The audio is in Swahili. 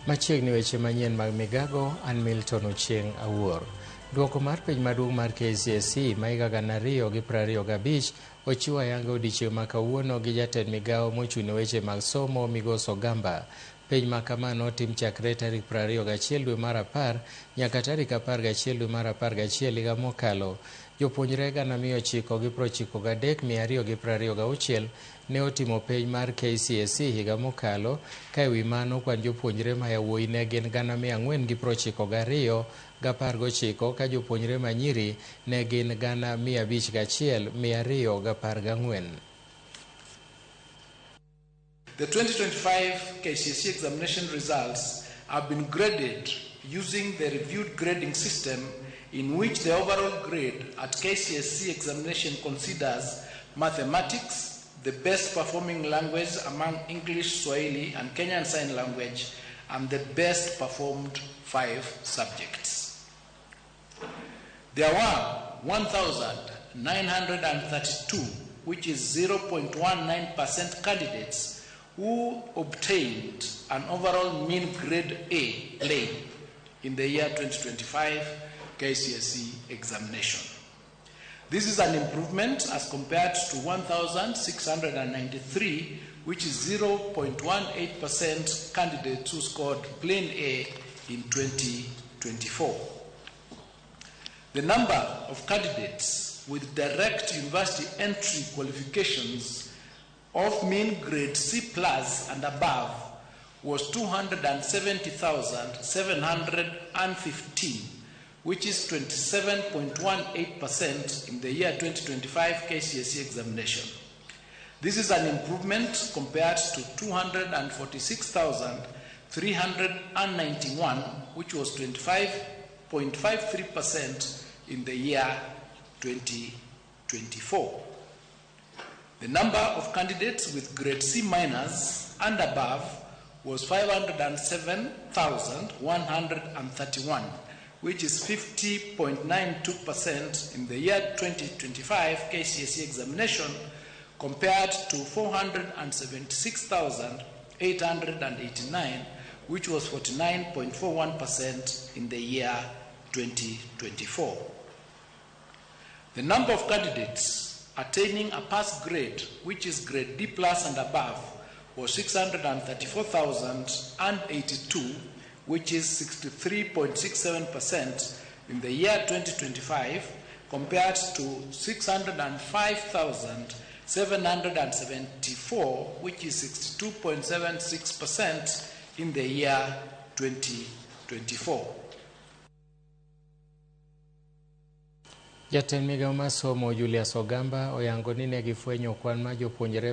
Machiegni weche manyien mag migago, an Milton Ochieng' Awuor. Duoko mar penj maduong' mar KSCE ma higa 2025 ochiwo ayanga odiechieng' ma kawuono gi jatend migao mochung' ne weche mag somo Julius Ogamba. Penj ma kama notim chakre tarik 21 dwe mar 10 nyaka tarik 11 dwe mar 11 higa mokalo. Jopuonjre 993,226 ne otimo penj mar KSCE higa mokalo, ka ewi mano kwan jopuonjre ma yawuoyi ne gin 492,119 ka jopuonjre ma nyiri ne gin 501,214. The 2025 KSCE examination results have been graded using the reviewed grading system, in which the overall grade at KSCE examination considers mathematics, the best performing language among English, Swahili, and Kenyan Sign Language, and the best performed 5 subjects. There were 1,932, which is 0.19% candidates who obtained an overall mean grade A in the year 2025 KSCE examination. This is an improvement as compared to 1,693, which is 0.18% candidates who scored plain A in 2024. The number of candidates with direct university entry qualifications of mean grade C+ and above was 270,715, which is 27.18% in the year 2025 KSCE examination. This is an improvement compared to 246,391, which was 25.53% in the year 2024. The number of candidates with grade C- and above was 507,131, which is 50.92% in the year 2025 KSCE examination, compared to 476,889, which was 49.41% in the year 2024. The number of candidates attaining a pass grade, which is grade D+ and above, was 634,082, which is 63.67% in the year 2025, compared to 605,774, which is 62.76% in the year 2024. Jatend migao mar Somo Julius Ogamba oyango ni ne gifwenyo kwan ma jopuonjre